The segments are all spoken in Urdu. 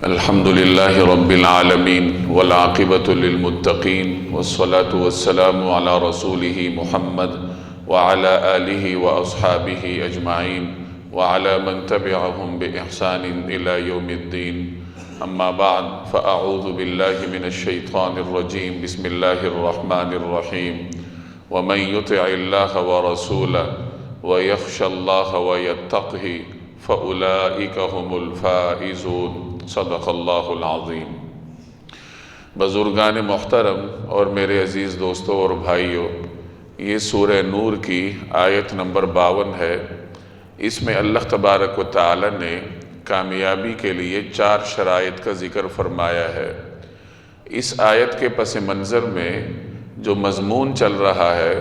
الحمد لله رب العالمين والعاقبة للمتقين والصلاة والسلام على رسوله محمد وعلى آله وأصحابه أجمعين وعلى من تبعهم بإحسان إلى يوم الدين. أما بعد فأعوذ بالله من الشيطان الرجيم. بسم الله الرحمن الرحيم. ومن يطع الله ورسوله ويخشى الله ويتقه فأولئك هم الفائزون. صدق اللہ العظیم. بزرگان محترم اور میرے عزیز دوستوں اور بھائیوں، یہ سورہ نور کی آیت نمبر 52 ہے. اس میں اللہ تبارک و تعالی نے کامیابی کے لیے 4 شرائط کا ذکر فرمایا ہے. اس آیت کے پس منظر میں جو مضمون چل رہا ہے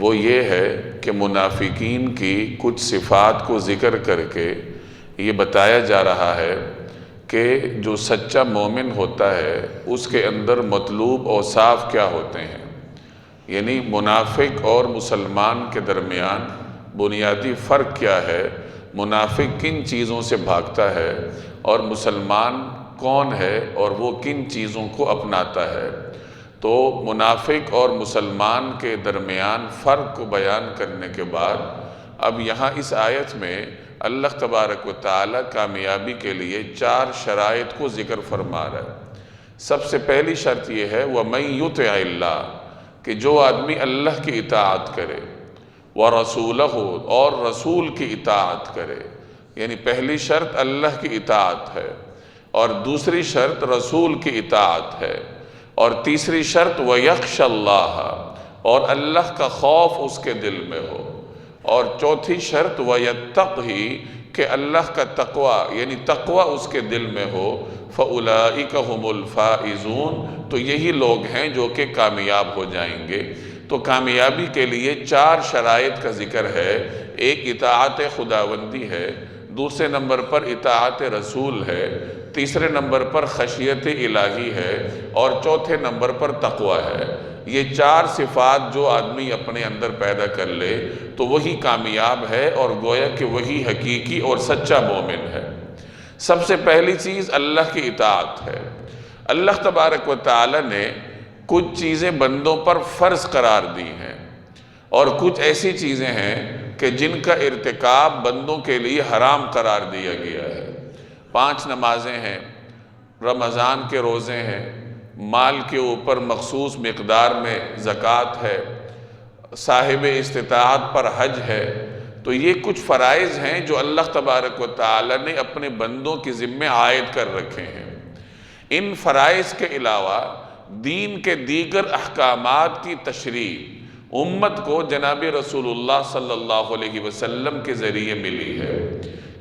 وہ یہ ہے کہ منافقین کی کچھ صفات کو ذکر کر کے یہ بتایا جا رہا ہے کہ جو سچا مومن ہوتا ہے اس کے اندر مطلوب اوصاف کیا ہوتے ہیں. یعنی منافق اور مسلمان کے درمیان بنیادی فرق کیا ہے، منافق کن چیزوں سے بھاگتا ہے اور مسلمان کون ہے اور وہ کن چیزوں کو اپناتا ہے. تو منافق اور مسلمان کے درمیان فرق کو بیان کرنے کے بعد اب یہاں اس آیت میں اللہ تبارک و تعالی کامیابی کے لیے 4 شرائط کو ذکر فرما رہا ہے. سب سے پہلی شرط یہ ہے وَمَن يُطِعِ اللَّهِ، کہ جو آدمی اللہ کی اطاعت کرے، وَرَسُولَهُ، اور رسول کی اطاعت کرے. یعنی پہلی شرط اللہ کی اطاعت ہے، اور دوسری شرط رسول کی اطاعت ہے، اور تیسری شرط وَيَخْشَ اللَّهَ، اور اللہ کا خوف اس کے دل میں ہو، اور چوتھی شرط وَيَتَّقْهِ، کہ اللہ کا تقوی یعنی تقوی اس کے دل میں ہو. فَأُولَئِكَ هُمُ الْفَائِزُونَ، تو یہی لوگ ہیں جو کہ کامیاب ہو جائیں گے. تو کامیابی کے لیے 4 شرائط کا ذکر ہے. ایک اطاعت خداوندی ہے، دوسرے نمبر پر اطاعت رسول ہے، تیسرے نمبر پر خشیت الہی ہے، اور چوتھے نمبر پر تقوی ہے. یہ 4 صفات جو آدمی اپنے اندر پیدا کر لے تو وہی کامیاب ہے، اور گویا کہ وہی حقیقی اور سچا مومن ہے. سب سے پہلی چیز اللہ کی اطاعت ہے. اللہ تبارک و تعالی نے کچھ چیزیں بندوں پر فرض قرار دی ہیں، اور کچھ ایسی چیزیں ہیں کہ جن کا ارتکاب بندوں کے لیے حرام قرار دیا گیا ہے. 5 نمازیں ہیں، رمضان کے روزے ہیں، مال کے اوپر مخصوص مقدار میں زکوٰۃ ہے، صاحب استطاعت پر حج ہے. تو یہ کچھ فرائض ہیں جو اللہ تبارک و تعالی نے اپنے بندوں کی ذمہ عائد کر رکھے ہیں. ان فرائض کے علاوہ دین کے دیگر احکامات کی تشریح امت کو جناب رسول اللہ صلی اللہ علیہ وسلم کے ذریعے ملی ہے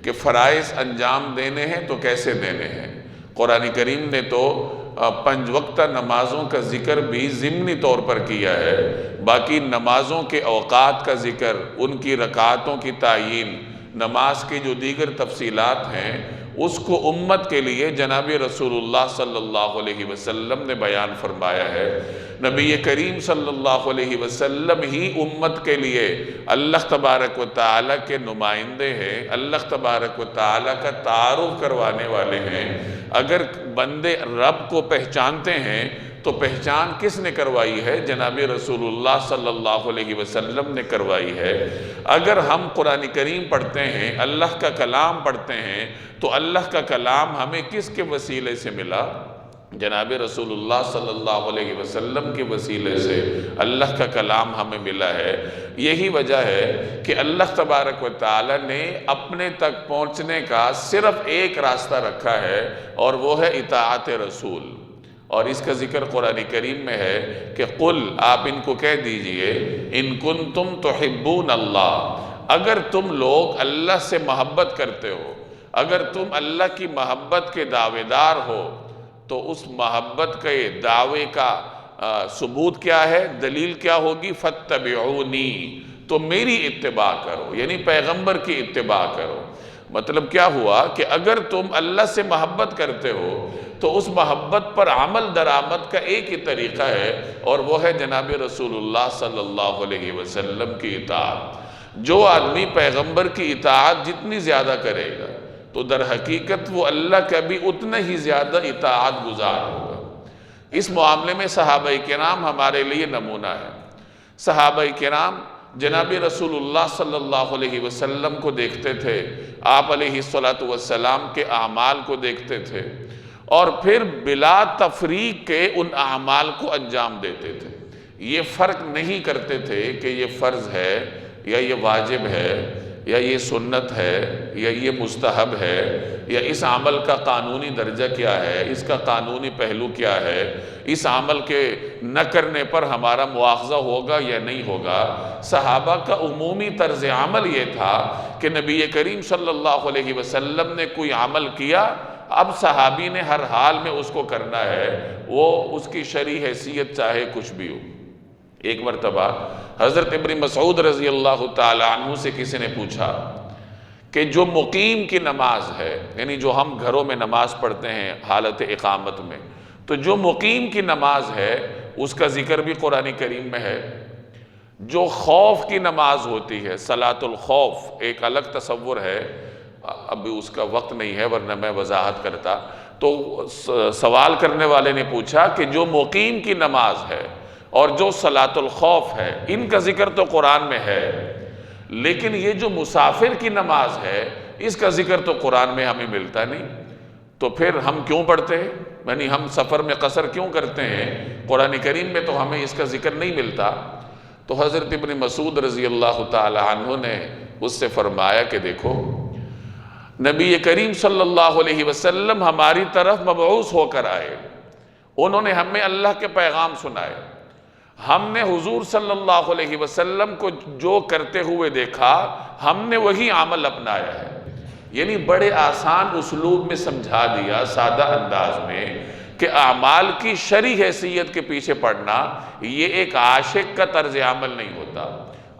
کہ فرائض انجام دینے ہیں تو کیسے دینے ہیں. قرآن کریم نے تو 5 وقتہ نمازوں کا ذکر بھی ضمنی طور پر کیا ہے، باقی نمازوں کے اوقات کا ذکر، ان کی رکعتوں کی تعیین، نماز کی جو دیگر تفصیلات ہیں اس کو امت کے لیے جناب رسول اللہ صلی اللہ علیہ وسلم نے بیان فرمایا ہے. نبی کریم صلی اللہ علیہ وسلم ہی امت کے لیے اللہ تبارک و تعالی کے نمائندے ہیں، اللہ تبارک و تعالی کا تعارف کروانے والے ہیں. اگر بندے رب کو پہچانتے ہیں تو پہچان کس نے کروائی ہے؟ جناب رسول اللہ صلی اللہ علیہ وسلم نے کروائی ہے. اگر ہم قرآن کریم پڑھتے ہیں، اللہ کا کلام پڑھتے ہیں، تو اللہ کا کلام ہمیں کس کے وسیلے سے ملا؟ جناب رسول اللہ صلی اللہ علیہ وسلم کے وسیلے سے اللہ کا کلام ہمیں ملا ہے. یہی وجہ ہے کہ اللہ تبارک و تعالی نے اپنے تک پہنچنے کا صرف ایک راستہ رکھا ہے، اور وہ ہے اطاعت رسول. اور اس کا ذکر قرآن کریم میں ہے کہ قل، آپ ان کو کہہ دیجئے، ان کنتم تحبون اللہ، اگر تم لوگ اللہ سے محبت کرتے ہو، اگر تم اللہ کی محبت کے دعوے دار ہو، تو اس محبت کے دعوے کا ثبوت کیا ہے، دلیل کیا ہوگی؟ فاتبعونی، تو میری اتباع کرو، یعنی پیغمبر کی اتباع کرو. مطلب کیا ہوا کہ اگر تم اللہ سے محبت کرتے ہو تو اس محبت پر عمل درآمد کا ایک ہی طریقہ ہے، اور وہ ہے جناب رسول اللہ صلی اللہ علیہ وسلم کی اطاعت. جو آدمی پیغمبر کی اطاعت جتنی زیادہ کرے گا، تو در حقیقت وہ اللہ کا بھی اتنا ہی زیادہ اطاعت گزار ہوگا۔ اس معاملے میں صحابہ کرام ہمارے لیے نمونہ ہے۔ صحابہ کرام جناب رسول اللہ صلی اللہ علیہ وسلم کو دیکھتے تھے، آپ علیہ السلام کے اعمال کو دیکھتے تھے، اور پھر بلا تفریق کے ان اعمال کو انجام دیتے تھے۔ یہ فرق نہیں کرتے تھے کہ یہ فرض ہے یا یہ واجب ہے یا یہ سنت ہے یا یہ مستحب ہے یا اس عمل کا قانونی درجہ کیا ہے، اس کا قانونی پہلو کیا ہے، اس عمل کے نہ کرنے پر ہمارا مواخذہ ہوگا یا نہیں ہوگا۔ صحابہ کا عمومی طرز عمل یہ تھا کہ نبی کریم صلی اللہ علیہ وسلم نے کوئی عمل کیا، اب صحابی نے ہر حال میں اس کو کرنا ہے، وہ اس کی شرعی حیثیت چاہے کچھ بھی ہو۔ ایک مرتبہ حضرت ابن مسعود رضی اللہ تعالی عنہ سے کسی نے پوچھا کہ جو مقیم کی نماز ہے، یعنی جو ہم گھروں میں نماز پڑھتے ہیں حالت اقامت میں، تو جو مقیم کی نماز ہے اس کا ذکر بھی قرآن کریم میں ہے۔ جو خوف کی نماز ہوتی ہے، صلاۃ الخوف، ایک الگ تصور ہے، ابھی اس کا وقت نہیں ہے ورنہ میں وضاحت کرتا۔ تو سوال کرنے والے نے پوچھا کہ جو مقیم کی نماز ہے اور جو صلاۃ الخوف ہے، ان کا ذکر تو قرآن میں ہے، لیکن یہ جو مسافر کی نماز ہے اس کا ذکر تو قرآن میں ہمیں ملتا نہیں، تو پھر ہم کیوں پڑھتے ہیں؟ یعنی ہم سفر میں قصر کیوں کرتے ہیں؟ قرآن کریم میں تو ہمیں اس کا ذکر نہیں ملتا۔ تو حضرت ابن مسعود رضی اللہ تعالی عنہ نے اس سے فرمایا کہ دیکھو، نبی کریم صلی اللہ علیہ وسلم ہماری طرف مبعوث ہو کر آئے، انہوں نے ہمیں اللہ کے پیغام سنائے، ہم نے حضور صلی اللہ علیہ وسلم کو جو کرتے ہوئے دیکھا ہم نے وہی عمل اپنایا ہے۔ یعنی بڑے آسان اسلوب میں سمجھا دیا، سادہ انداز میں، کہ اعمال کی شرعی حیثیت کے پیچھے پڑنا یہ ایک عاشق کا طرز عمل نہیں ہوتا۔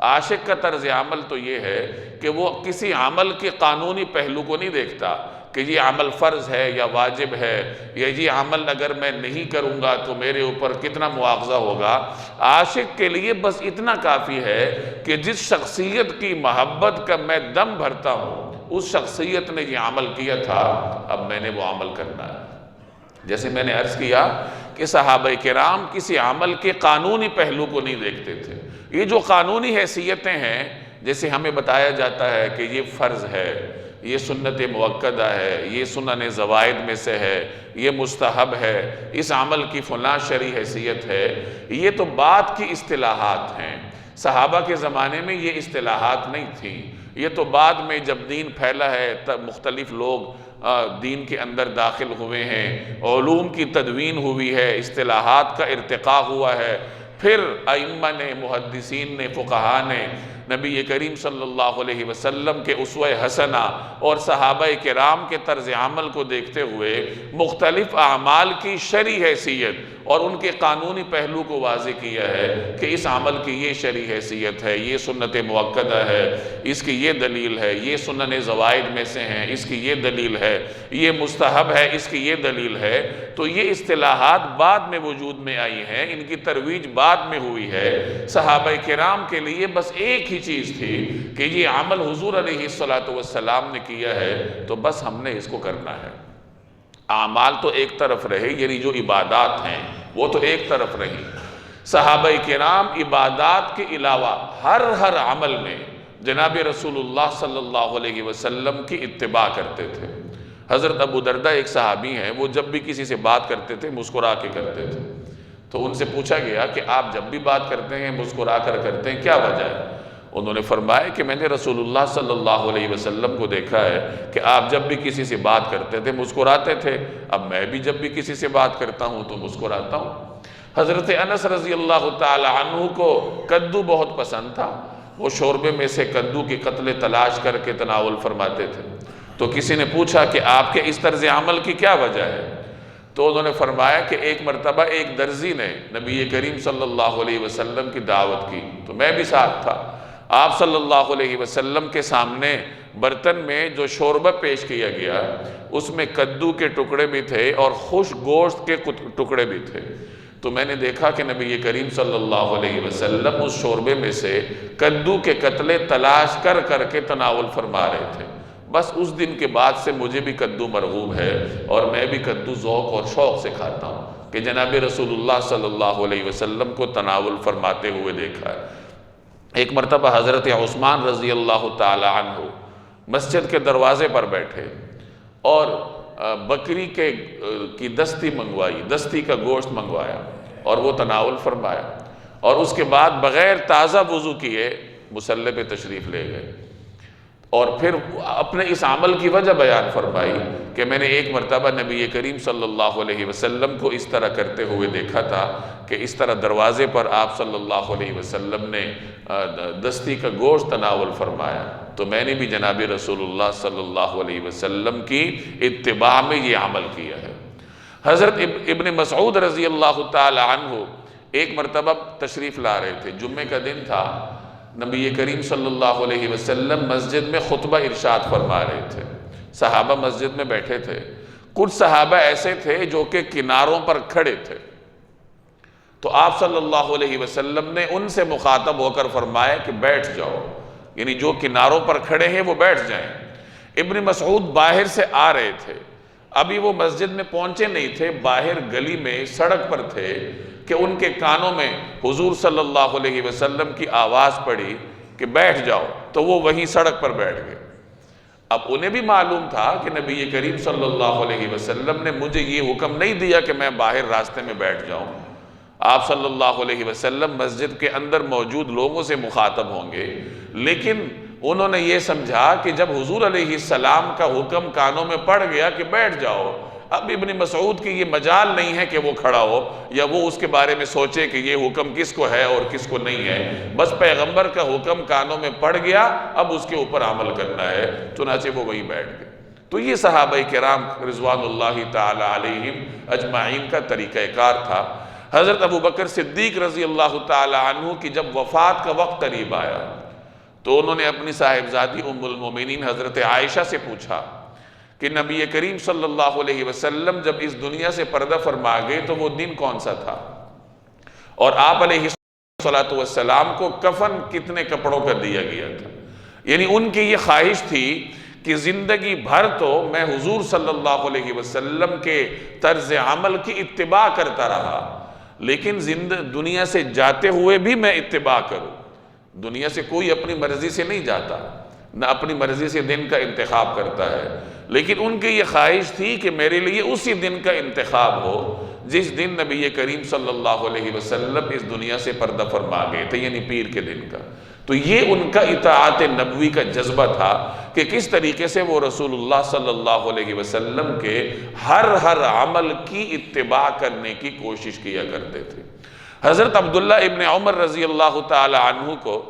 عاشق کا طرز عمل تو یہ ہے کہ وہ کسی عمل کے قانونی پہلو کو نہیں دیکھتا کہ یہ عمل فرض ہے یا واجب ہے، یا یہ عمل اگر میں نہیں کروں گا تو میرے اوپر کتنا مواخذہ ہوگا۔ عاشق کے لیے بس اتنا کافی ہے کہ جس شخصیت کی محبت کا میں دم بھرتا ہوں اس شخصیت نے یہ عمل کیا تھا، اب میں نے وہ عمل کرنا ہے۔ جیسے میں نے عرض کیا کہ صحابہ کرام کسی عمل کے قانونی پہلو کو نہیں دیکھتے تھے۔ یہ جو قانونی حیثیتیں ہیں، جیسے ہمیں بتایا جاتا ہے کہ یہ فرض ہے، یہ سنت مؤکدہ ہے، یہ سنن زوائد میں سے ہے، یہ مستحب ہے، اس عمل کی فلاں شرعی حیثیت ہے، یہ تو بعد کی اصطلاحات ہیں۔ صحابہ کے زمانے میں یہ اصطلاحات نہیں تھیں، یہ تو بعد میں جب دین پھیلا ہے تب مختلف لوگ دین کے اندر داخل ہوئے ہیں، علوم کی تدوین ہوئی ہے، اصطلاحات کا ارتقاء ہوا ہے، پھر ائمہ نے، محدثین نے، فقہاء نے نبی کریم صلی اللہ علیہ وسلم کے اسوہ حسنہ اور صحابہ کرام کے طرز عمل کو دیکھتے ہوئے مختلف اعمال کی شرعی حیثیت اور ان کے قانونی پہلو کو واضح کیا ہے کہ اس عمل کی یہ شرعی حیثیت ہے، یہ سنت مؤکدہ ہے، اس کی یہ دلیل ہے، یہ سنن زوائد میں سے ہیں، اس کی یہ دلیل ہے، یہ مستحب ہے، اس کی یہ دلیل ہے۔ تو یہ اصطلاحات بعد میں وجود میں آئی ہیں، ان کی ترویج بعد میں ہوئی ہے۔ صحابہ کرام کے لیے بس ایک ہی چیز تھی کہ یہ عمل حضور علیہ السلام نے کیا ہے تو بس ہم نے اس کو کرنا ہے۔ اعمال تو ایک طرف رہے، یعنی جو عبادات ہیں وہ تو ایک طرف رہی۔ صحابہ کرام عبادات کے علاوہ ہر عمل میں جناب رسول اللہ صلی اللہ علیہ وسلم کی اتباع کرتے تھے۔ حضرت ابو دردہ ایک صحابی ہیں، وہ جب بھی کسی سے بات کرتے تھے مسکرا کے کرتے تھے۔ تو ان سے پوچھا گیا کہ آپ جب بھی بات کرتے ہیں مسکرا کر کرتے ہیں، کیا وجہ ہے؟ انہوں نے فرمایا کہ میں نے رسول اللہ صلی اللہ علیہ وسلم کو دیکھا ہے کہ آپ جب بھی کسی سے بات کرتے تھے مسکراتے تھے، اب میں بھی جب بھی کسی سے بات کرتا ہوں تو مسکراتا ہوں۔ حضرت انس رضی اللہ تعالی عنہ کو کدو بہت پسند تھا، وہ شوربے میں سے کدو کی قتل تلاش کر کے تناول فرماتے تھے۔ تو کسی نے پوچھا کہ آپ کے اس طرز عمل کی کیا وجہ ہے؟ تو انہوں نے فرمایا کہ ایک مرتبہ ایک درزی نے نبی کریم صلی اللہ علیہ وسلم کی دعوت کی تو میں بھی ساتھ تھا۔ آپ صلی اللہ علیہ وسلم کے سامنے برتن میں جو شوربہ پیش کیا گیا اس میں کدو کے ٹکڑے بھی تھے اور خشک گوشت کے ٹکڑے بھی تھے۔ تو میں نے دیکھا کہ نبی کریم صلی اللہ علیہ وسلم اس شوربے میں سے کدو کے قطلے تلاش کر کر کے تناول فرما رہے تھے۔ بس اس دن کے بعد سے مجھے بھی کدو مرغوب ہے، اور میں بھی کدو ذوق اور شوق سے کھاتا ہوں کہ جناب رسول اللہ صلی اللہ علیہ وسلم کو تناول فرماتے ہوئے دیکھا ہے۔ ایک مرتبہ حضرت عثمان رضی اللہ تعالی عنہ مسجد کے دروازے پر بیٹھے اور بکری کی دستی منگوائی، دستی کا گوشت منگوایا اور وہ تناول فرمایا، اور اس کے بعد بغیر تازہ وضو کیے مصلی پہ تشریف لے گئے، اور پھر اپنے اس عمل کی وجہ بیان فرمائی کہ میں نے ایک مرتبہ نبی کریم صلی اللہ علیہ وسلم کو اس طرح کرتے ہوئے دیکھا تھا کہ اس طرح دروازے پر آپ صلی اللہ علیہ وسلم نے دستی کا گوشت تناول فرمایا، تو میں نے بھی جناب رسول اللہ صلی اللہ علیہ وسلم کی اتباع میں یہ عمل کیا ہے۔ حضرت ابن مسعود رضی اللہ تعالی عنہ ایک مرتبہ تشریف لا رہے تھے، جمعے کا دن تھا، نبی کریم صلی اللہ علیہ وسلم مسجد میں خطبہ ارشاد فرما رہے تھے، صحابہ مسجد میں بیٹھے تھے، کچھ صحابہ ایسے تھے جو کہ کناروں پر کھڑے تھے، تو آپ صلی اللہ علیہ وسلم نے ان سے مخاطب ہو کر فرمایا کہ بیٹھ جاؤ، یعنی جو کناروں پر کھڑے ہیں وہ بیٹھ جائیں۔ ابن مسعود باہر سے آ رہے تھے، ابھی وہ مسجد میں پہنچے نہیں تھے، باہر گلی میں سڑک پر تھے کہ ان کے کانوں میں حضور صلی اللہ علیہ وسلم کی آواز پڑی کہ بیٹھ جاؤ، تو وہ وہیں سڑک پر بیٹھ گئے۔ اب انہیں بھی معلوم تھا کہ نبی کریم صلی اللہ علیہ وسلم نے مجھے یہ حکم نہیں دیا کہ میں باہر راستے میں بیٹھ جاؤں، آپ صلی اللہ علیہ وسلم مسجد کے اندر موجود لوگوں سے مخاطب ہوں گے، لیکن انہوں نے یہ سمجھا کہ جب حضور علیہ السلام کا حکم کانوں میں پڑ گیا کہ بیٹھ جاؤ، اب ابن مسعود کی یہ مجال نہیں ہے کہ وہ کھڑا ہو یا وہ اس کے بارے میں سوچے کہ یہ حکم کس کو ہے اور کس کو نہیں ہے، بس پیغمبر کا حکم کانوں میں پڑ گیا، اب اس کے اوپر عمل کرنا ہے، چنانچہ وہ وہیں بیٹھ گئے۔ تو یہ صحابہ کرام رضوان اللہ تعالی علیہم اجمعین کا طریقہ کار تھا۔ حضرت ابو بکر صدیق رضی اللہ تعالی عنہ کی جب وفات کا وقت قریب آیا تو انہوں نے اپنی صاحبزادی ام المومنین حضرت عائشہ سے پوچھا کہ نبی کریم صلی اللہ علیہ وسلم جب اس دنیا سے پردہ فرما گئے تو وہ دن کون سا تھا، اور آپ علیہ السلام کو کفن کتنے کپڑوں کا دیا گیا تھا۔ یعنی ان کی یہ خواہش تھی کہ زندگی بھر تو میں حضور صلی اللہ علیہ وسلم کے طرز عمل کی اتباع کرتا رہا، لیکن دنیا سے جاتے ہوئے بھی میں اتباع کروں۔ دنیا سے کوئی اپنی مرضی سے نہیں جاتا، نہ اپنی مرضی سے دن کا انتخاب کرتا ہے، لیکن ان کی یہ خواہش تھی کہ میرے لیے اسی دن کا انتخاب ہو جس دن نبی کریم صلی اللہ علیہ وسلم اس دنیا سے پردہ فرما گئے تھے، یعنی پیر کے دن کا۔ تو یہ ان کا اطاعت نبوی کا جذبہ تھا کہ کس طریقے سے وہ رسول اللہ صلی اللہ علیہ وسلم کے ہر عمل کی اتباع کرنے کی کوشش کیا کرتے تھے۔ حضرت عبداللہ ابن عمر رضی اللہ تعالی عنہ کو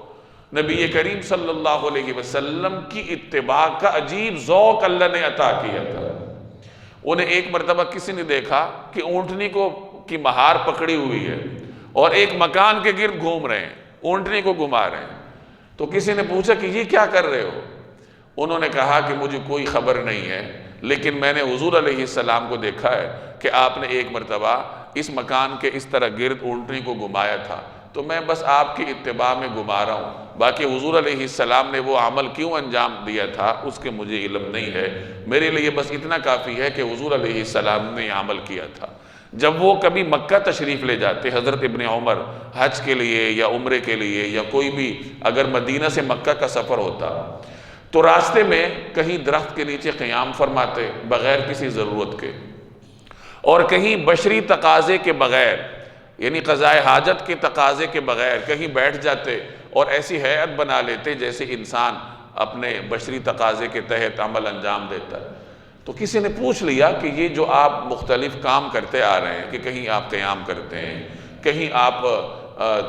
نبی کریم صلی اللہ علیہ وسلم کی اتباع کا عجیب ذوق اللہ نے عطا کیا تھا۔ انہیں ایک مرتبہ کسی نے دیکھا کہ اونٹنی کی مہار پکڑی ہوئی ہے اور ایک مکان کے گرد گھوم رہے ہیں، اونٹنی کو گھما رہے ہیں، تو کسی نے پوچھا کہ یہ کیا کر رہے ہو؟ انہوں نے کہا کہ مجھے کوئی خبر نہیں ہے، لیکن میں نے حضور علیہ السلام کو دیکھا ہے کہ آپ نے ایک مرتبہ اس مکان کے اس طرح گرد اونٹنی کو گھمایا تھا، تو میں بس آپ کی اتباع میں گھما رہا ہوں، باقی حضور علیہ السلام نے وہ عمل کیوں انجام دیا تھا اس کے مجھے علم نہیں ہے، میرے لیے بس اتنا کافی ہے کہ حضور علیہ السلام نے یہ عمل کیا تھا۔ جب وہ کبھی مکہ تشریف لے جاتے حضرت ابن عمر حج کے لیے یا عمرے کے لیے، یا کوئی بھی اگر مدینہ سے مکہ کا سفر ہوتا تو راستے میں کہیں درخت کے نیچے قیام فرماتے بغیر کسی ضرورت کے، اور کہیں بشری تقاضے کے بغیر، یعنی قضائے حاجت کے تقاضے کے بغیر کہیں بیٹھ جاتے اور ایسی ہیئت بنا لیتے جیسے انسان اپنے بشری تقاضے کے تحت عمل انجام دیتا ہے۔ تو کسی نے پوچھ لیا کہ یہ جو آپ مختلف کام کرتے آ رہے ہیں کہ کہیں آپ قیام کرتے ہیں، کہیں آپ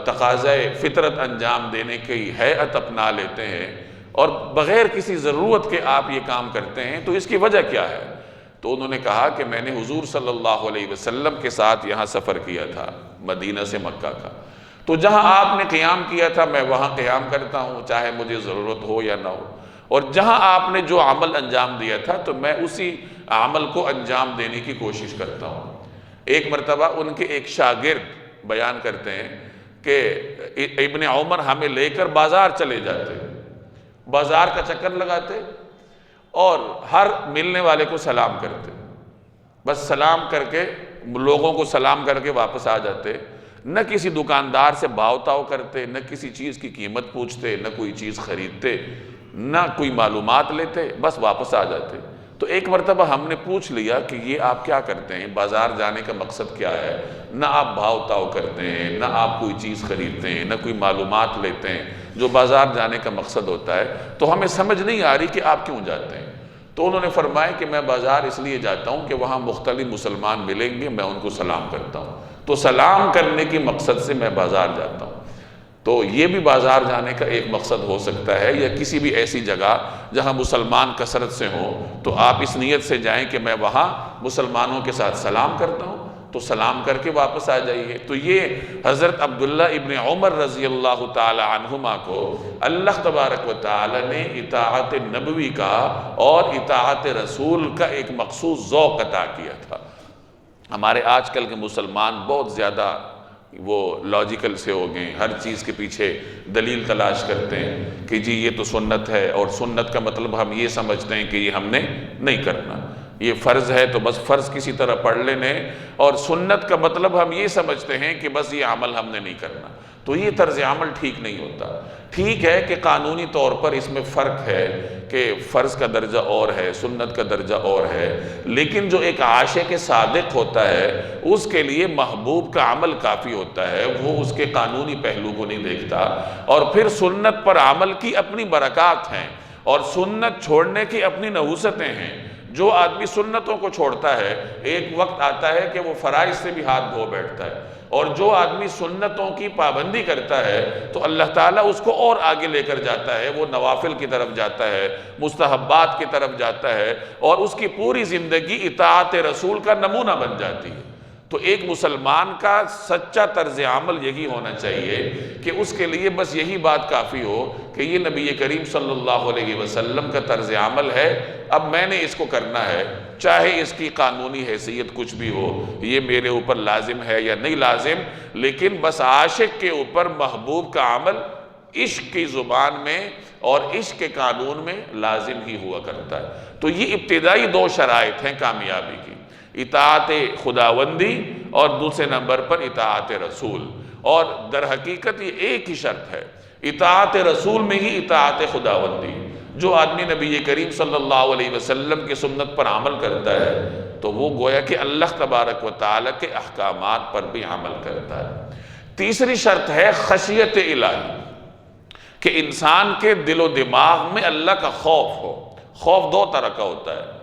تقاضۂ فطرت انجام دینے کی ہیئت اپنا لیتے ہیں، اور بغیر کسی ضرورت کے آپ یہ کام کرتے ہیں، تو اس کی وجہ کیا ہے؟ تو انہوں نے کہا کہ میں نے حضور صلی اللہ علیہ وسلم کے ساتھ یہاں سفر کیا تھا مدینہ سے مکہ کا، تو جہاں آپ نے قیام کیا تھا میں وہاں قیام کرتا ہوں چاہے مجھے ضرورت ہو یا نہ ہو، اور جہاں آپ نے جو عمل انجام دیا تھا تو میں اسی عمل کو انجام دینے کی کوشش کرتا ہوں۔ ایک مرتبہ ان کے ایک شاگرد بیان کرتے ہیں کہ ابن عمر ہمیں لے کر بازار چلے جاتے، بازار کا چکر لگاتے، اور ہر ملنے والے کو سلام کرتے، بس سلام کر کے لوگوں کو سلام کر کے واپس آ جاتے، نہ کسی دکاندار سے بھاؤ تاؤ کرتے، نہ کسی چیز کی قیمت پوچھتے، نہ کوئی چیز خریدتے، نہ کوئی معلومات لیتے، بس واپس آ جاتے۔ تو ایک مرتبہ ہم نے پوچھ لیا کہ یہ آپ کیا کرتے ہیں، بازار جانے کا مقصد کیا ہے؟ نہ آپ بھاؤ تاؤ کرتے ہیں، نہ آپ کوئی چیز خریدتے ہیں، نہ کوئی معلومات لیتے ہیں جو بازار جانے کا مقصد ہوتا ہے، تو ہمیں سمجھ نہیں آ رہی کہ آپ کیوں جاتے ہیں۔ تو انہوں نے فرمایا کہ میں بازار اس لیے جاتا ہوں کہ وہاں مختلف مسلمان ملیں گے، میں ان کو سلام کرتا ہوں، تو سلام کرنے کی مقصد سے میں بازار جاتا ہوں۔ تو یہ بھی بازار جانے کا ایک مقصد ہو سکتا ہے، یا کسی بھی ایسی جگہ جہاں مسلمان کثرت سے ہوں، تو آپ اس نیت سے جائیں کہ میں وہاں مسلمانوں کے ساتھ سلام کرتا ہوں، تو سلام کر کے واپس آ جائیے۔ تو یہ حضرت عبداللہ ابن عمر رضی اللہ تعالی عنہما کو اللہ تبارک و تعالی نے اطاعت نبوی کا اور اطاعت رسول کا ایک مخصوص ذوق عطا کیا تھا۔ ہمارے آج کل کے مسلمان بہت زیادہ وہ لاجیکل سے ہو گئے، ہر چیز کے پیچھے دلیل تلاش کرتے ہیں کہ جی یہ تو سنت ہے، اور سنت کا مطلب ہم یہ سمجھتے ہیں کہ یہ ہم نے نہیں کرنا، یہ فرض ہے تو بس فرض کسی طرح پڑھ لینے، اور سنت کا مطلب ہم یہ سمجھتے ہیں کہ بس یہ عمل ہم نے نہیں کرنا۔ تو یہ طرز عمل ٹھیک نہیں ہوتا۔ ٹھیک ہے کہ قانونی طور پر اس میں فرق ہے کہ فرض کا درجہ اور ہے، سنت کا درجہ اور ہے، لیکن جو ایک عاشق صادق ہوتا ہے اس کے لیے محبوب کا عمل کافی ہوتا ہے، وہ اس کے قانونی پہلو کو نہیں دیکھتا۔ اور پھر سنت پر عمل کی اپنی برکات ہیں، اور سنت چھوڑنے کی اپنی نحوستیں ہیں۔ جو آدمی سنتوں کو چھوڑتا ہے ایک وقت آتا ہے کہ وہ فرائض سے بھی ہاتھ دھو بیٹھتا ہے، اور جو آدمی سنتوں کی پابندی کرتا ہے تو اللہ تعالیٰ اس کو اور آگے لے کر جاتا ہے، وہ نوافل کی طرف جاتا ہے، مستحبات کی طرف جاتا ہے، اور اس کی پوری زندگی اطاعت رسول کا نمونہ بن جاتی ہے۔ تو ایک مسلمان کا سچا طرز عمل یہی ہونا چاہیے کہ اس کے لیے بس یہی بات کافی ہو کہ یہ نبی کریم صلی اللہ علیہ وسلم کا طرز عمل ہے، اب میں نے اس کو کرنا ہے، چاہے اس کی قانونی حیثیت کچھ بھی ہو، یہ میرے اوپر لازم ہے یا نہیں لازم، لیکن بس عاشق کے اوپر محبوب کا عمل عشق کی زبان میں اور عشق کے قانون میں لازم ہی ہوا کرتا ہے۔ تو یہ ابتدائی دو شرائط ہیں کامیابی کی، اطاعت خداوندی اور دوسرے نمبر پر اطاعت رسول، اور در حقیقت یہ ایک ہی شرط ہے، اطاعت رسول میں ہی اطاعت خداوندی۔ جو آدمی نبی کریم صلی اللہ علیہ وسلم کی سنت پر عمل کرتا ہے تو وہ گویا کہ اللہ تبارک و تعالیٰ کے احکامات پر بھی عمل کرتا ہے۔ تیسری شرط ہے خشیت الہی، کہ انسان کے دل و دماغ میں اللہ کا خوف ہو۔ خوف دو طرح کا ہوتا ہے،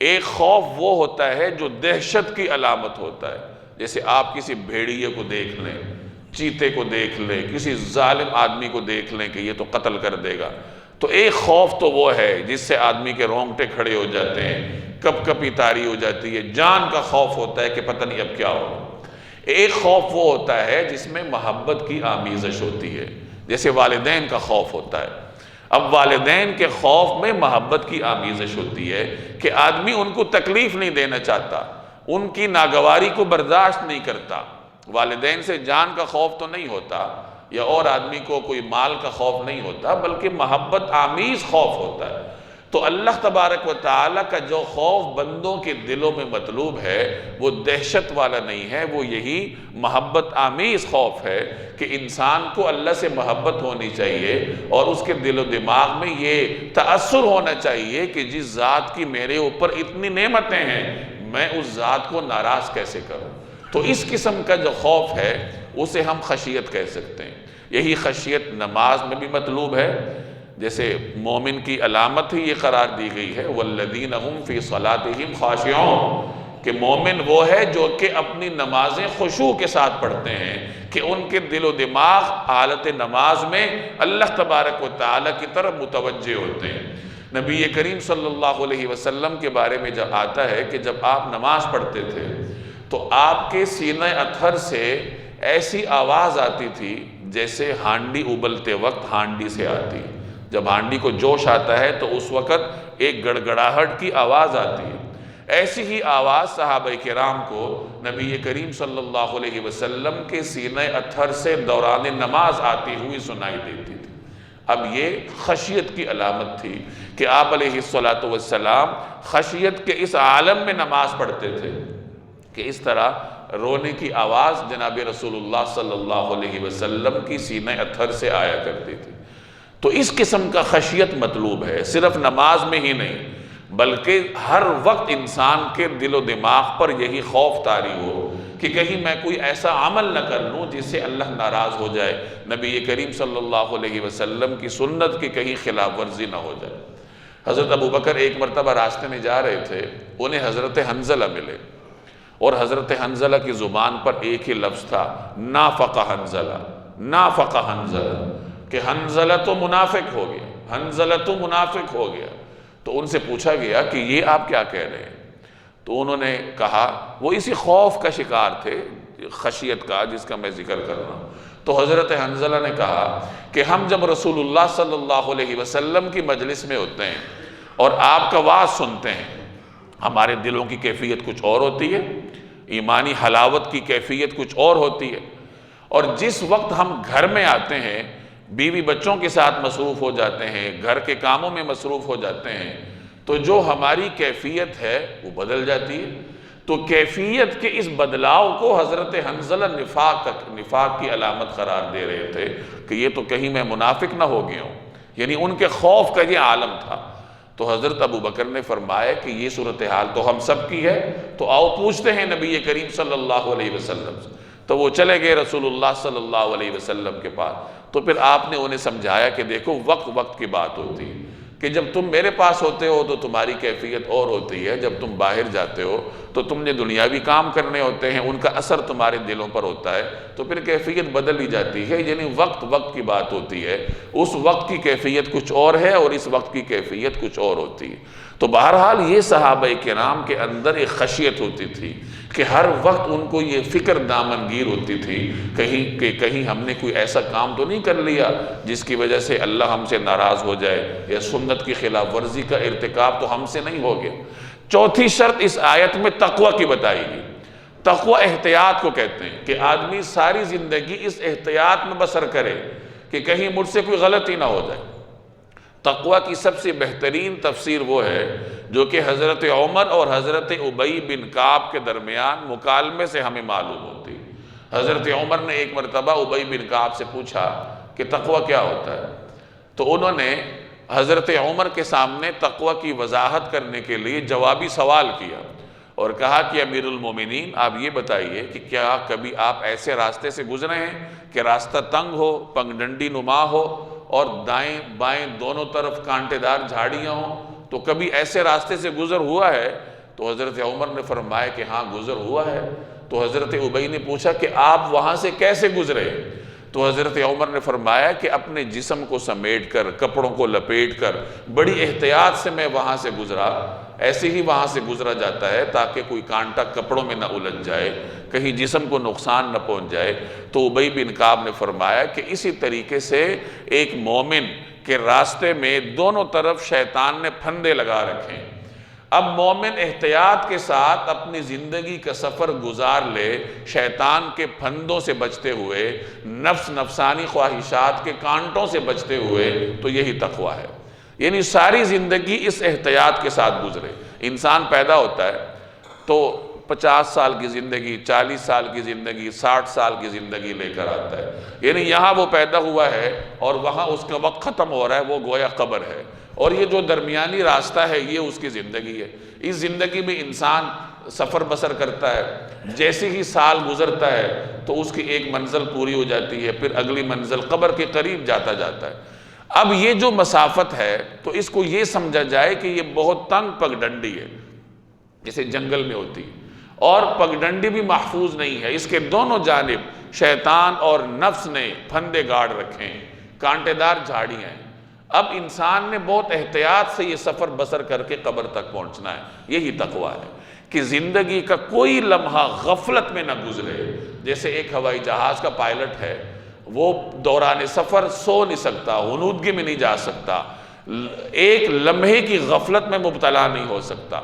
ایک خوف وہ ہوتا ہے جو دہشت کی علامت ہوتا ہے، جیسے آپ کسی بھیڑیے کو دیکھ لیں، چیتے کو دیکھ لیں، کسی ظالم آدمی کو دیکھ لیں کہ یہ تو قتل کر دے گا، تو ایک خوف تو وہ ہے جس سے آدمی کے رونگٹے کھڑے ہو جاتے ہیں، کپ کپی طاری ہو جاتی ہے، جان کا خوف ہوتا ہے کہ پتہ نہیں اب کیا ہو۔ ایک خوف وہ ہوتا ہے جس میں محبت کی آمیزش ہوتی ہے، جیسے والدین کا خوف ہوتا ہے۔ اب والدین کے خوف میں محبت کی آمیزش ہوتی ہے کہ آدمی ان کو تکلیف نہیں دینا چاہتا، ان کی ناگواری کو برداشت نہیں کرتا۔ والدین سے جان کا خوف تو نہیں ہوتا، یا اور آدمی کو کوئی مال کا خوف نہیں ہوتا، بلکہ محبت آمیز خوف ہوتا ہے۔ تو اللہ تبارک و تعالیٰ کا جو خوف بندوں کے دلوں میں مطلوب ہے وہ دہشت والا نہیں ہے، وہ یہی محبت آمیز خوف ہے کہ انسان کو اللہ سے محبت ہونی چاہیے، اور اس کے دل و دماغ میں یہ تأثر ہونا چاہیے کہ جس ذات کی میرے اوپر اتنی نعمتیں ہیں میں اس ذات کو ناراض کیسے کروں۔ تو اس قسم کا جو خوف ہے اسے ہم خشیت کہہ سکتے ہیں۔ یہی خشیت نماز میں بھی مطلوب ہے، جیسے مومن کی علامت ہی یہ قرار دی گئی ہے والذین هم فی صلاتہم خاشعون، کہ مومن وہ ہے جو کہ اپنی نمازیں خشوع کے ساتھ پڑھتے ہیں، کہ ان کے دل و دماغ حالت نماز میں اللہ تبارک و تعالیٰ کی طرف متوجہ ہوتے ہیں۔ نبی کریم صلی اللہ علیہ وسلم کے بارے میں جب آتا ہے کہ جب آپ نماز پڑھتے تھے تو آپ کے سینہ اطہر سے ایسی آواز آتی تھی جیسے ہانڈی ابلتے وقت ہانڈی سے آتی، جب ہانڈی کو جوش آتا ہے تو اس وقت ایک گڑگڑاہٹ کی آواز آتی ہے۔ ایسی ہی آواز صحابہ کرام کو نبی کریم صلی اللہ علیہ وسلم کے سینہ اطہر سے دوران نماز آتی ہوئی سنائی دیتی تھی۔ اب یہ خشیت کی علامت تھی کہ آپ علیہ السلام خشیت کے اس عالم میں نماز پڑھتے تھے کہ اس طرح رونے کی آواز جناب رسول اللہ صلی اللہ علیہ وسلم کی سینہ اطہر سے آیا کرتی تھی۔ تو اس قسم کا خشیت مطلوب ہے، صرف نماز میں ہی نہیں بلکہ ہر وقت انسان کے دل و دماغ پر یہی خوف طاری ہو کہ کہیں میں کوئی ایسا عمل نہ کر لوں جس سے اللہ ناراض ہو جائے، نبی کریم صلی اللہ علیہ وسلم کی سنت کی کہیں خلاف ورزی نہ ہو جائے۔ حضرت ابوبکر ایک مرتبہ راستے میں جا رہے تھے، انہیں حضرت حنظلہ ملے، اور حضرت حنظلہ کی زبان پر ایک ہی لفظ تھا، نافق حنظلہ، نافق حنظلہ، کہ حنظلہ تو منافق ہو گیا، حنظلہ تو منافق ہو گیا۔ تو ان سے پوچھا گیا کہ یہ آپ کیا کہہ رہے ہیں؟ تو انہوں نے کہا، وہ اسی خوف کا شکار تھے، خشیت کا جس کا میں ذکر کر رہا ہوں۔ تو حضرت حنظلہ نے کہا کہ ہم جب رسول اللہ صلی اللہ علیہ وسلم کی مجلس میں ہوتے ہیں اور آپ کا وعظ سنتے ہیں، ہمارے دلوں کی کیفیت کچھ اور ہوتی ہے، ایمانی حلاوت کی کیفیت کچھ اور ہوتی ہے، اور جس وقت ہم گھر میں آتے ہیں، بیوی بچوں کے ساتھ مصروف ہو جاتے ہیں، گھر کے کاموں میں مصروف ہو جاتے ہیں، تو جو ہماری کیفیت ہے وہ بدل جاتی ہے۔ تو کیفیت کے اس بدلاؤ کو حضرت حنظلہ نفاق کی علامت قرار دے رہے تھے کہ یہ تو کہیں میں منافق نہ ہو گیا ہوں، یعنی ان کے خوف کا یہ عالم تھا۔ تو حضرت ابوبکر نے فرمایا کہ یہ صورتحال تو ہم سب کی ہے، تو آؤ پوچھتے ہیں نبی کریم صلی اللہ علیہ وسلم سے۔ تو وہ چلے گئے رسول اللہ صلی اللہ علیہ وسلم کے پاس۔ تو پھر آپ نے انہیں سمجھایا کہ دیکھو وقت کی بات ہوتی ہے کہ جب تم میرے پاس ہوتے ہو تو تمہاری کیفیت اور ہوتی ہے، جب تم باہر جاتے ہو تو تم نے دنیاوی کام کرنے ہوتے ہیں، ان کا اثر تمہارے دلوں پر ہوتا ہے، تو پھر کیفیت بدل ہی جاتی ہے، یعنی وقت کی بات ہوتی ہے۔ اس وقت کی کیفیت کچھ اور ہے اور اس وقت کی کیفیت کچھ اور ہوتی ہے۔ تو بہرحال یہ صحابہ کرام کے اندر ایک خشیت ہوتی تھی کہ ہر وقت ان کو یہ فکر دامنگیر ہوتی تھی کہیں ہم نے کوئی ایسا کام تو نہیں کر لیا جس کی وجہ سے اللہ ہم سے ناراض ہو جائے، یا سنت کی خلاف ورزی کا ارتکاب تو ہم سے نہیں ہو گیا۔ چوتھی شرط اس آیت میں تقوی کی بتائی گئی۔ تقوی احتیاط کو کہتے ہیں کہ آدمی ساری زندگی اس احتیاط میں بسر کرے کہ کہیں مجھ سے کوئی غلطی نہ ہو جائے۔ تقوی کی سب سے بہترین تفسیر وہ ہے جو کہ حضرت عمر اور حضرت ابی بن کعب کے درمیان مکالمے سے ہمیں معلوم ہوتی۔ حضرت عمر نے ایک مرتبہ ابی بن کعب سے پوچھا کہ تقوی کیا ہوتا ہے؟ تو انہوں نے حضرت عمر کے سامنے تقوی کی وضاحت کرنے کے لیے جوابی سوال کیا اور کہا کہ امیر المومنین آپ یہ بتائیے کہ کیا کبھی آپ ایسے راستے سے گزرے ہیں کہ راستہ تنگ ہو، پگڈنڈی نما ہو اور دائیں بائیں دونوں طرف کانٹے دار جھاڑیاں ہوں؟ تو کبھی ایسے راستے سے گزر ہوا ہے؟ تو حضرت عمر نے فرمایا کہ ہاں گزر ہوا ہے۔ تو حضرت ابی نے پوچھا کہ آپ وہاں سے کیسے گزرے؟ تو حضرت عمر نے فرمایا کہ اپنے جسم کو سمیٹ کر، کپڑوں کو لپیٹ کر بڑی احتیاط سے میں وہاں سے گزرا۔ ایسے ہی وہاں سے گزرا جاتا ہے تاکہ کوئی کانٹا کپڑوں میں نہ الجھ جائے، کہیں جسم کو نقصان نہ پہنچ جائے۔ تو ابی بن کعب نے فرمایا کہ اسی طریقے سے ایک مومن کے راستے میں دونوں طرف شیطان نے پھندے لگا رکھے ہیں۔ اب مومن احتیاط کے ساتھ اپنی زندگی کا سفر گزار لے، شیطان کے پھندوں سے بچتے ہوئے، نفسانی خواہشات کے کانٹوں سے بچتے ہوئے، تو یہی تقوی ہے۔ یعنی ساری زندگی اس احتیاط کے ساتھ گزرے۔ انسان پیدا ہوتا ہے تو 50 سال کی زندگی، 40 سال کی زندگی، 60 سال کی زندگی لے کر آتا ہے، یعنی یہاں وہ پیدا ہوا ہے اور وہاں اس کا وقت ختم ہو رہا ہے، وہ گویا قبر ہے، اور یہ جو درمیانی راستہ ہے یہ اس کی زندگی ہے۔ اس زندگی میں انسان سفر بسر کرتا ہے، جیسے ہی سال گزرتا ہے تو اس کی ایک منزل پوری ہو جاتی ہے، پھر اگلی منزل قبر کے قریب جاتا ہے۔ اب یہ جو مسافت ہے تو اس کو یہ سمجھا جائے کہ یہ بہت تنگ پگڈنڈی ہے جیسے جنگل میں ہوتی ہے، اور پگڈنڈی بھی محفوظ نہیں ہے، اس کے دونوں جانب شیطان اور نفس نے پھندے گاڑ رکھے ہیں، کانٹے دار جھاڑیاں ہیں۔ اب انسان نے بہت احتیاط سے یہ سفر بسر کر کے قبر تک پہنچنا ہے۔ یہی تقوی ہے کہ زندگی کا کوئی لمحہ غفلت میں نہ گزرے۔ جیسے ایک ہوائی جہاز کا پائلٹ ہے، وہ دوران سفر سو نہیں سکتا، غنودگی میں نہیں جا سکتا، ایک لمحے کی غفلت میں مبتلا نہیں ہو سکتا۔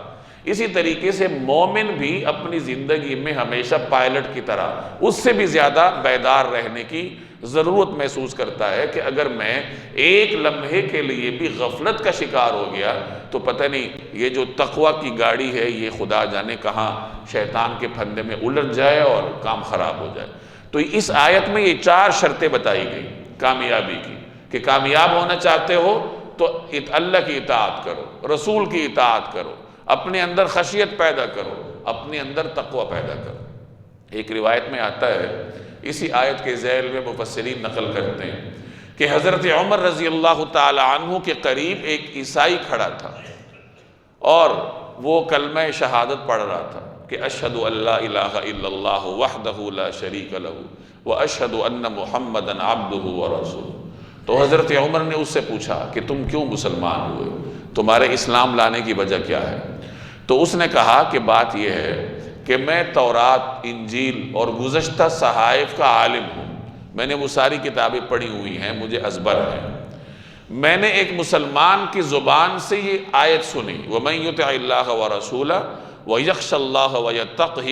اسی طریقے سے مومن بھی اپنی زندگی میں ہمیشہ پائلٹ کی طرح اس سے بھی زیادہ بیدار رہنے کی ضرورت محسوس کرتا ہے کہ اگر میں ایک لمحے کے لیے بھی غفلت کا شکار ہو گیا تو پتہ نہیں یہ جو تقوی کی گاڑی ہے یہ خدا جانے کہاں شیطان کے پھندے میں الجھ جائے اور کام خراب ہو جائے۔ تو اس آیت میں یہ 4 شرطیں بتائی گئی کامیابی کی، کہ کامیاب ہونا چاہتے ہو تو اللہ کی اطاعت کرو، رسول کی اطاعت کرو، اپنے اندر خشیت پیدا کرو، اپنے اندر تقوی پیدا کرو۔ ایک روایت میں آتا ہے، اسی آیت کے ذیل میں مفسرین نقل کرتے ہیں کہ حضرت عمر رضی اللہ تعالی عنہ کے قریب ایک عیسائی کھڑا تھا اور وہ کلمہ شہادت پڑھ رہا تھا کہ اشہد ان لا الہ الا اللہ وحدہ لا شریک لہ واشہد ان محمدا عبدہ ورسولہ۔ تو حضرت عمر نے اس سے پوچھا کہ تم کیوں مسلمان ہوئے، تمہارے اسلام لانے کی وجہ کیا ہے؟ تو اس نے کہا کہ بات یہ ہے کہ میں تورات، انجیل اور گزشتہ صحائف کا عالم ہوں، میں نے وہ ساری کتابیں پڑھی ہوئی ہیں، مجھے ازبر ہے۔ میں نے ایک مسلمان کی زبان سے یہ آیت سنی وَمَن يُطِعِ اللَّهَ وَرَسُولَهُ وَيَخْشَ اللَّهَ وَيَتَّقْهِ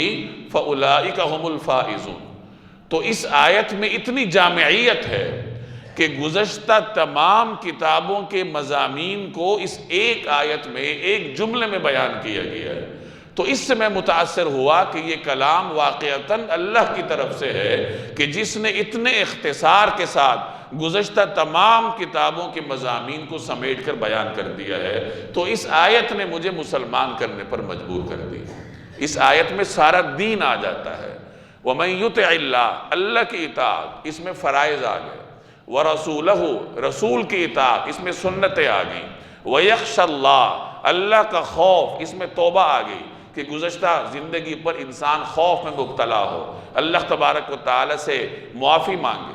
فَأُولَٰئِكَ هُمُ الْفَائِزُونَ۔ تو اس آیت میں اتنی جامعیت ہے کہ گزشتہ تمام کتابوں کے مضامین کو اس ایک آیت میں، ایک جملے میں بیان کیا گیا ہے۔ تو اس سے میں متاثر ہوا کہ یہ کلام واقعتاً اللہ کی طرف سے ہے کہ جس نے اتنے اختصار کے ساتھ گزشتہ تمام کتابوں کے مضامین کو سمیٹ کر بیان کر دیا ہے۔ تو اس آیت نے مجھے مسلمان کرنے پر مجبور کر دیا۔ اس آیت میں سارا دین آ جاتا ہے۔ وَمَن يُطِعِ اللَّهَ، اللہ کی اطاعت، اس میں فرائض آ گئے، وَرَسُولَهُ، رسول کی اطاعت، اس میں سنتیں آ گئیں، وَيَخْشَ اللَّهَ، اللہ کا خوف، اس میں توبہ آ گئی کہ گزشتہ زندگی پر انسان خوف میں مبتلا ہو، اللہ تبارک و تعالی سے معافی مانگے،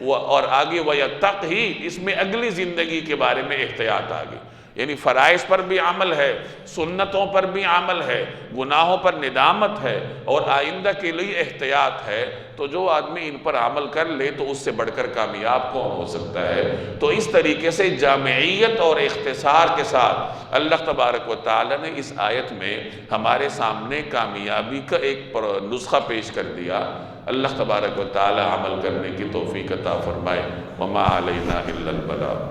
اور آگے وَيَتَّقْهِ، اس میں اگلی زندگی کے بارے میں احتیاط آ گئی، یعنی فرائض پر بھی عمل ہے، سنتوں پر بھی عمل ہے، گناہوں پر ندامت ہے، اور آئندہ کے لیے احتیاط ہے۔ تو جو آدمی ان پر عمل کر لے تو اس سے بڑھ کر کامیاب کون ہو سکتا ہے؟ تو اس طریقے سے جامعیت اور اختصار کے ساتھ اللہ تبارک و تعالی نے اس آیت میں ہمارے سامنے کامیابی کا ایک نسخہ پیش کر دیا۔ اللہ تبارک و تعالی عمل کرنے کی توفیق عطا فرمائے۔ وما علینا الا البلاغ۔